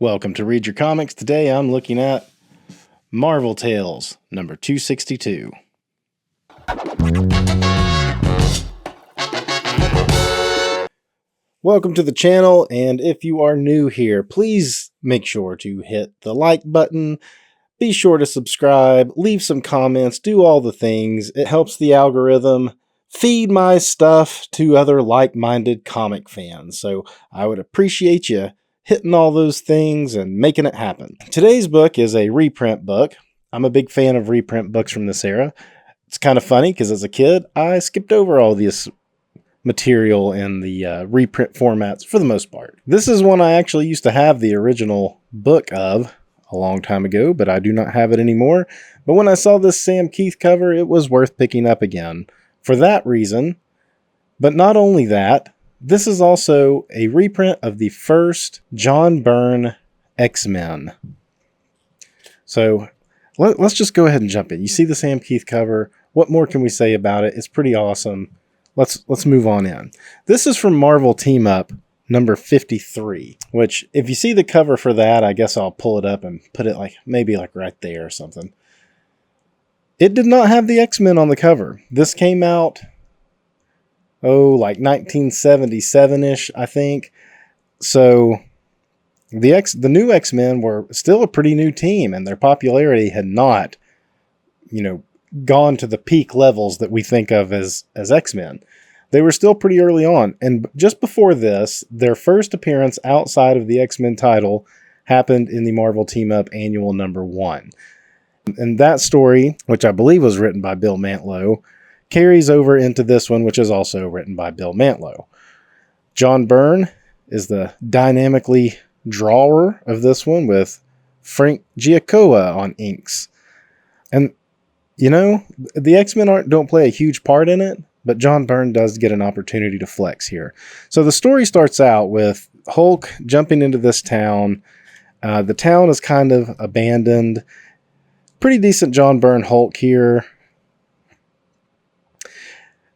Welcome to Read Your Comics. Today I'm looking at Marvel Tales, number 262. Welcome to the channel, and if you are new here, please make sure to hit the like button, be sure to subscribe, leave some comments, do all the things. It helps the algorithm feed my stuff to other like-minded comic fans, so I would appreciate you hitting all those things and making it happen. Today's book is a reprint book. I'm a big fan of reprint books from this era. It's kind of funny because as a kid, I skipped over all this material in the reprint formats for the most part. This is one I actually used to have the original book of a long time ago, but I do not have it anymore. But when I saw this Sam Keith cover, it was worth picking up again for that reason. But not only that, this is also a reprint of the first John Byrne X-Men. So let's just go ahead and jump in. You see the Sam Keith cover. What more can we say about it? It's pretty awesome. Let's move on in. This is from Marvel Team Up number 53, which if you see the cover for that, I guess I'll pull it up and put it maybe right there or something. It did not have the X-Men on the cover. This came out 1977-ish, I think. So the new X-Men were still a pretty new team, and their popularity had not, gone to the peak levels that we think of as X-Men. They were still pretty early on. And just before this, their first appearance outside of the X-Men title happened in the Marvel Team Up Annual number 1. And that story, which I believe was written by Bill Mantlo, carries over into this one, which is also written by Bill Mantlo. John Byrne is the dynamically drawer of this one with Frank Giacoia on inks. And, the X-Men don't play a huge part in it, but John Byrne does get an opportunity to flex here. So the story starts out with Hulk jumping into this town. The town is kind of abandoned. Pretty decent John Byrne Hulk here.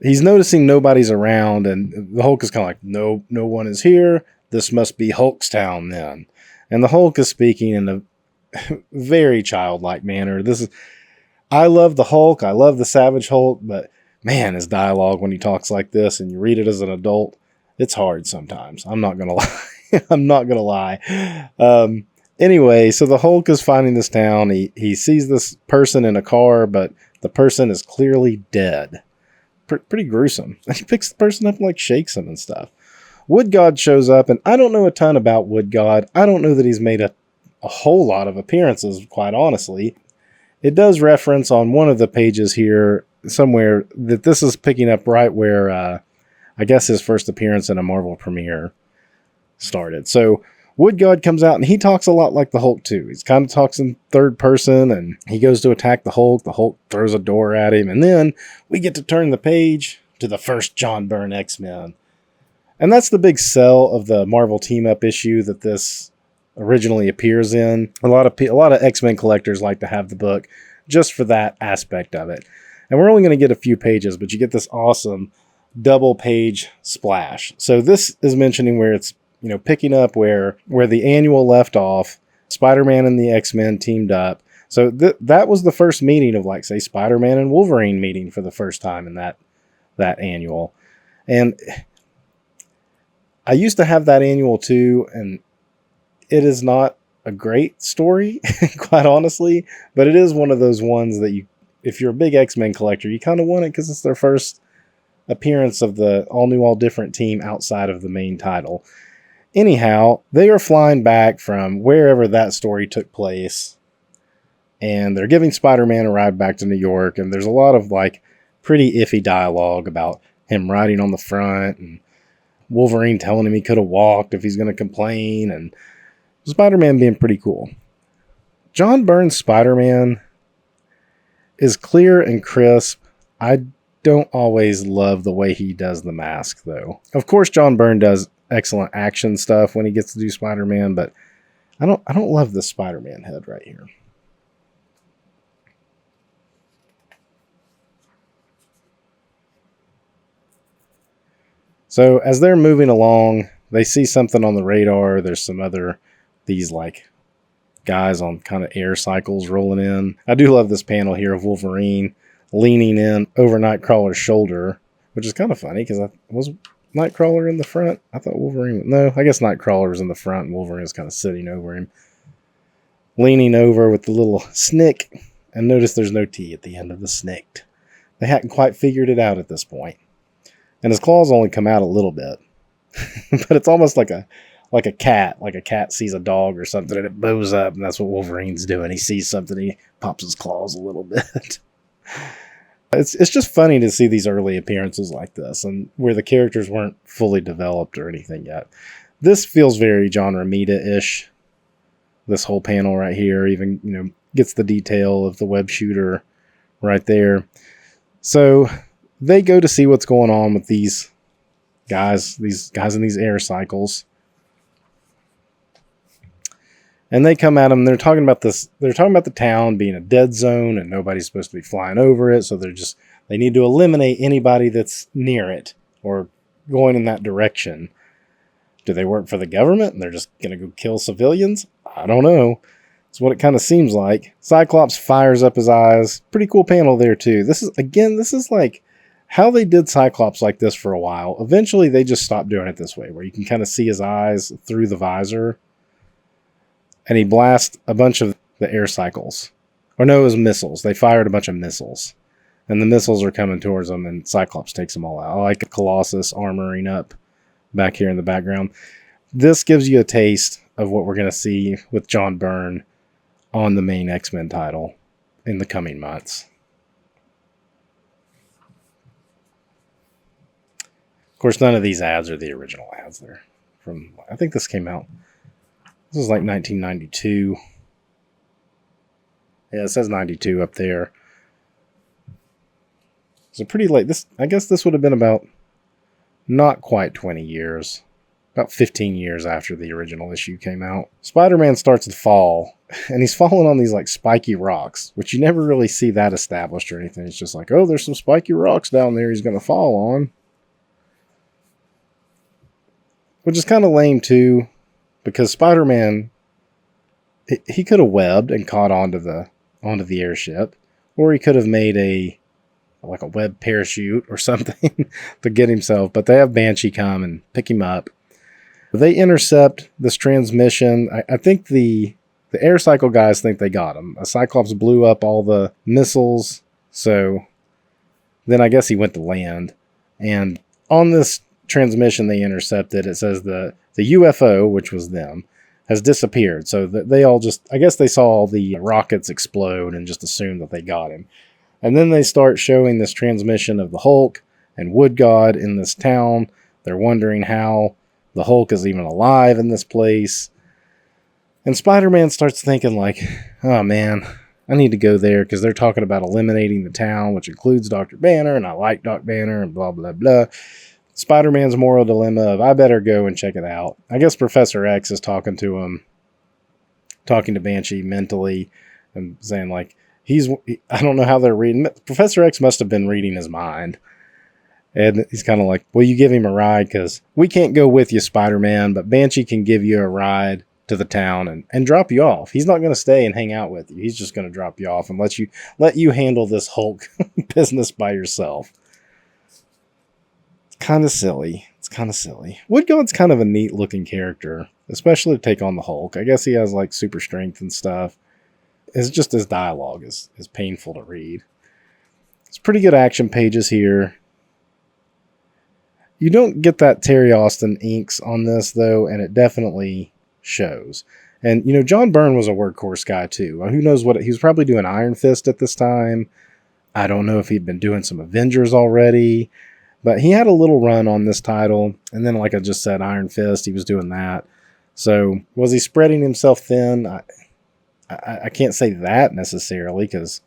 He's noticing nobody's around, and the Hulk is kind of like, no one is here. This must be Hulk's town then. And the Hulk is speaking in a very childlike manner. I love the Hulk. I love the Savage Hulk, but man, his dialogue when he talks like this and you read it as an adult, it's hard sometimes. I'm not going to lie. I'm not going to lie. Anyway, so the Hulk is finding this town. He sees this person in a car, but the person is clearly dead. Pretty gruesome. He picks the person up and shakes him and stuff. Wood God shows up, and I don't know a ton about Wood God. I don't know that he's made a whole lot of appearances, quite honestly. It does reference on one of the pages here somewhere that this is picking up right where I guess his first appearance in a Marvel premiere started. So Wood God comes out and he talks a lot like the Hulk too. He's kind of talks in third person, and he goes to attack the Hulk. The Hulk throws a door at him, and then we get to turn the page to the first John Byrne X-Men. And that's the big sell of the Marvel Team Up issue that this originally appears in. A lot of X-Men collectors like to have the book just for that aspect of it. And we're only going to get a few pages, but you get this awesome double page splash. So this is mentioning where it's picking up where the annual left off. Spider-Man and the X-Men teamed up. So that was the first meeting of say Spider-Man and Wolverine meeting for the first time in that annual. And I used to have that annual too, and it is not a great story, quite honestly, but it is one of those ones that if you're a big X-Men collector, you kind of want it because it's their first appearance of the all-new, all-different team outside of the main title. Anyhow, they are flying back from wherever that story took place, and they're giving Spider-Man a ride back to New York, and there's a lot of pretty iffy dialogue about him riding on the front, and Wolverine telling him he could have walked if he's going to complain, and Spider-Man being pretty cool. John Byrne's Spider-Man is clear and crisp. I don't always love the way he does the mask, though. Of course, John Byrne does excellent action stuff when he gets to do Spider-Man, but I don't love this Spider-Man head right here. So as they're moving along, they see something on the radar. There's some other these like guys on kind of air cycles rolling in. I do love this panel here of Wolverine leaning in over Nightcrawler's shoulder, which is kind of funny because I was Nightcrawler in the front. I thought Wolverine. No, I guess Nightcrawler was in the front and Wolverine was kind of sitting over him, leaning over with the little snick. And notice there's no T at the end of the snicked. They hadn't quite figured it out at this point. And his claws only come out a little bit. But it's almost like a cat. Like a cat sees a dog or something and it bows up, and that's what Wolverine's doing. He sees something, he pops his claws a little bit. It's just funny to see these early appearances like this, and where the characters weren't fully developed or anything yet. This feels very John Romita-ish. This whole panel right here, even, gets the detail of the web shooter right there. So they go to see what's going on with these guys in these air cycles. And they come at them. They're talking about this. They're talking about the town being a dead zone and nobody's supposed to be flying over it. So they need to eliminate anybody that's near it or going in that direction. Do they work for the government and they're just going to go kill civilians? I don't know. It's what it kind of seems like. Cyclops fires up his eyes. Pretty cool panel there too. This is like how they did Cyclops like this for a while. Eventually they just stopped doing it this way, where you can kind of see his eyes through the visor. And he blasts a bunch of the air cycles. Or no, it was missiles. They fired a bunch of missiles. And the missiles are coming towards them, and Cyclops takes them all out. I like a Colossus armoring up back here in the background. This gives you a taste of what we're going to see with John Byrne on the main X-Men title in the coming months. Of course, none of these ads are the original ads. They're from, I think this came out. This is like 1992. Yeah, it says 92 up there. So pretty late. I guess this would have been about not quite 20 years. About 15 years after the original issue came out. Spider-Man starts to fall, and he's falling on these like spiky rocks, which you never really see that established or anything. It's just like, oh, there's some spiky rocks down there he's going to fall on. Which is kind of lame too, because Spider-Man, he could have webbed and caught onto the airship, or he could have made a web parachute or something to get himself. But they have Banshee come and pick him up. They intercept this transmission. I think the air cycle guys think they got him. A Cyclops blew up all the missiles, so then I guess he went to land. And on this transmission they intercepted, it says the UFO, which was them, has disappeared. So they all I guess they saw all the rockets explode and just assumed that they got him. And then they start showing this transmission of the Hulk and Wood God in this town. They're wondering how the Hulk is even alive in this place. And Spider-Man starts thinking like, oh man, I need to go there because they're talking about eliminating the town, which includes Dr. Banner, and I like Doc Banner, and blah, blah, blah. Spider-Man's moral dilemma of, I better go and check it out. I guess Professor X is talking to Banshee mentally and saying like, I don't know how they're reading. Professor X must have been reading his mind. And he's kind of like, will you give him a ride? Because we can't go with you, Spider-Man, but Banshee can give you a ride to the town and drop you off. He's not going to stay and hang out with you. He's just going to drop you off and let you handle this Hulk business by yourself. It's kind of silly. Wood God's kind of a neat looking character, especially to take on the Hulk. I guess he has like super strength and stuff. It's just his dialogue is painful to read. It's pretty good action pages here. You don't get that Terry Austin inks on this, though, and it definitely shows. And, John Byrne was a workhorse guy, too. Who knows what... He was probably doing Iron Fist at this time. I don't know if he'd been doing some Avengers already. But he had a little run on this title. And then, like I just said, Iron Fist, he was doing that. So, was he spreading himself thin? I can't say that necessarily, because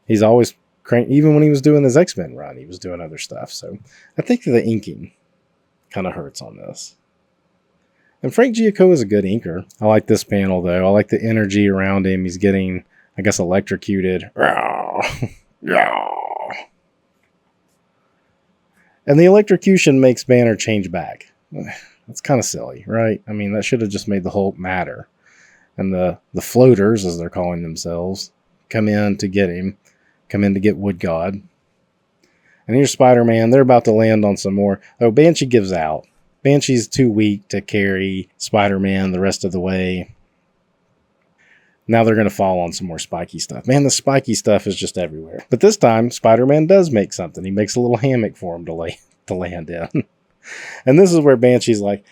he's always... Even when he was doing his X-Men run, he was doing other stuff. So I think the inking kind of hurts on this. And Frank Giacomo is a good inker. I like this panel, though. I like the energy around him. He's getting, I guess, electrocuted. And the electrocution makes Banner change back. That's kind of silly, right? I mean, that should have just made the Hulk matter. And the floaters, as they're calling themselves, come in to get him, come in to get Wood God. And here's Spider-Man. They're about to land on some more. Oh, Banshee gives out. Banshee's too weak to carry Spider-Man the rest of the way. Now they're going to fall on some more spiky stuff. Man, the spiky stuff is just everywhere. But this time, Spider-Man does make something. He makes a little hammock for him to land in. And this is where Banshee's like,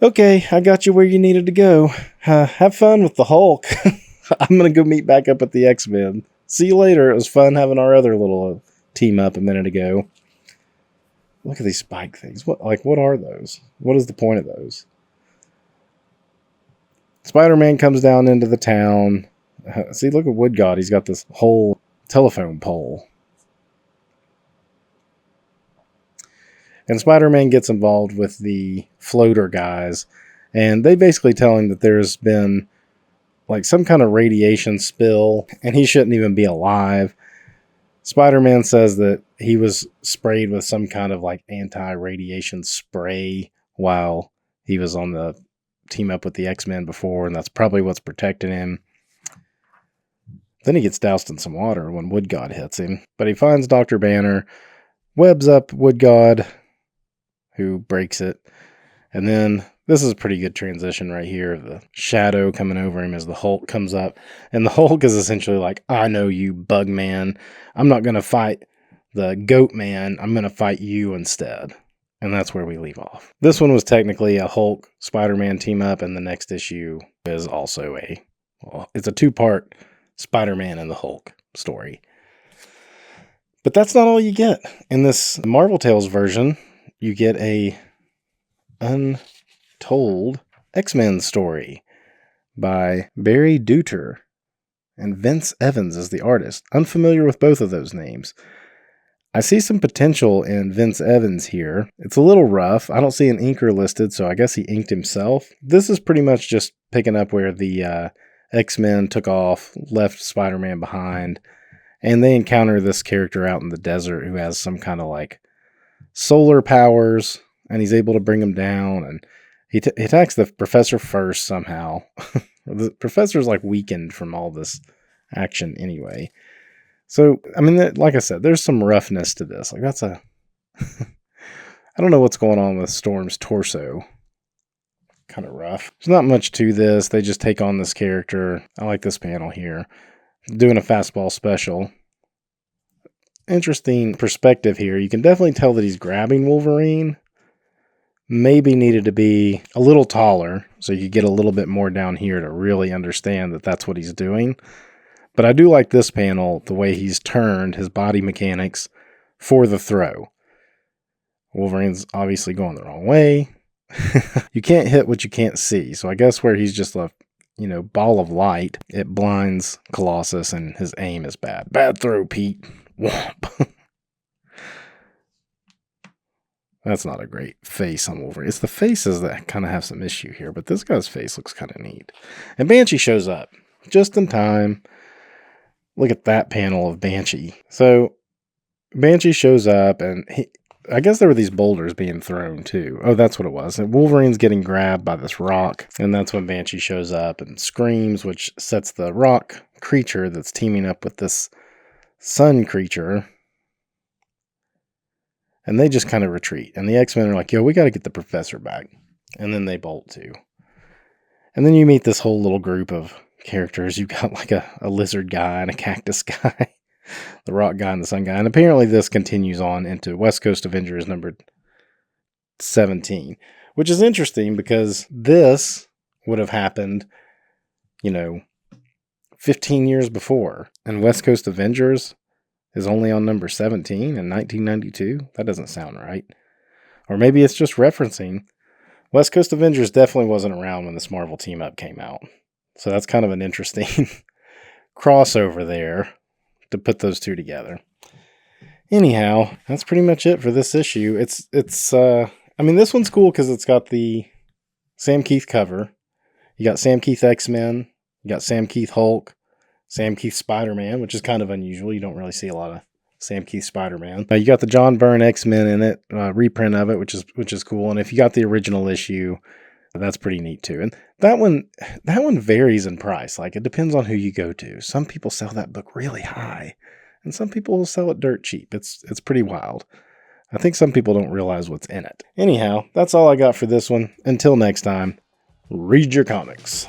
okay, I got you where you needed to go. Have fun with the Hulk. I'm going to go meet back up with the X-Men. See you later. It was fun having our other little team up a minute ago. Look at these spike things. What are those? What is the point of those? Spider-Man comes down into the town. See, look at Wood God. He's got this whole telephone pole. And Spider-Man gets involved with the floater guys. And they basically tell him that there's been like some kind of radiation spill. And he shouldn't even be alive. Spider-Man says that he was sprayed with some kind of like anti-radiation spray while he was on the team up with the X-Men before, and that's probably what's protecting him. Then he gets doused in some water when Wood God hits him. But he finds Dr. Banner, webs up Wood God, who breaks it. And then this is a pretty good transition right here. The shadow coming over him as the Hulk comes up. And the Hulk is essentially like, I know you, Bug Man. I'm not going to fight the Goat Man. I'm going to fight you instead. And that's where we leave off. This one was technically a Hulk Spider-Man team up, and the next issue is also it's a 2-part Spider-Man and the Hulk story. But that's not all you get. In this Marvel Tales version, you get a untold X-Men story by Barry Deuter, and Vince Evans is the artist. Unfamiliar with both of those names. I see some potential in Vince Evans here. It's a little rough. I don't see an inker listed, so I guess he inked himself. This is pretty much just picking up where the X-Men took off, left Spider-Man behind, and they encounter this character out in the desert who has some kind of like solar powers, and he's able to bring them down, and he attacks the professor first somehow. The professor's like weakened from all this action anyway. So, I mean, like I said, there's some roughness to this. Like, that's I don't know what's going on with Storm's torso. Kind of rough. There's not much to this. They just take on this character. I like this panel here. Doing a fastball special. Interesting perspective here. You can definitely tell that he's grabbing Wolverine. Maybe needed to be a little taller, so you get a little bit more down here to really understand that that's what he's doing. But I do like this panel, the way he's turned his body mechanics for the throw. Wolverine's obviously going the wrong way. You can't hit what you can't see. So I guess where he's just a, ball of light, it blinds Colossus and his aim is bad. Bad throw, Pete. Womp. That's not a great face on Wolverine. It's the faces that kind of have some issue here, but this guy's face looks kind of neat. And Banshee shows up just in time. Look at that panel of Banshee. So Banshee shows up, and I guess there were these boulders being thrown too. Oh, that's what it was. And Wolverine's getting grabbed by this rock, and that's when Banshee shows up and screams, which sets the rock creature that's teaming up with this sun creature. And they just kind of retreat. And the X-Men are like, yo, we got to get the professor back. And then they bolt too. And then you meet this whole little group of characters. You've got like a lizard guy and a cactus guy, the rock guy and the sun guy. And apparently this continues on into West Coast Avengers number 17, which is interesting because this would have happened, 15 years before. And West Coast Avengers is only on number 17 in 1992. That doesn't sound right. Or maybe it's just referencing. West Coast Avengers definitely wasn't around when this Marvel team-up came out. So that's kind of an interesting crossover there to put those two together. Anyhow, that's pretty much it for this issue. This one's cool because it's got the Sam Keith cover. You got Sam Keith X-Men. You got Sam Keith Hulk. Sam Keith Spider-Man, which is kind of unusual. You don't really see a lot of Sam Keith Spider-Man. You got the John Byrne X-Men in it, reprint of it, which is cool. And if you got the original issue, That's pretty neat too. And that one varies in price. Like, it depends on who you go to. Some people sell that book really high, and some people will sell it dirt cheap. It's pretty wild. I think some people don't realize what's in it. Anyhow, that's all I got for this one. Until next time, read your comics.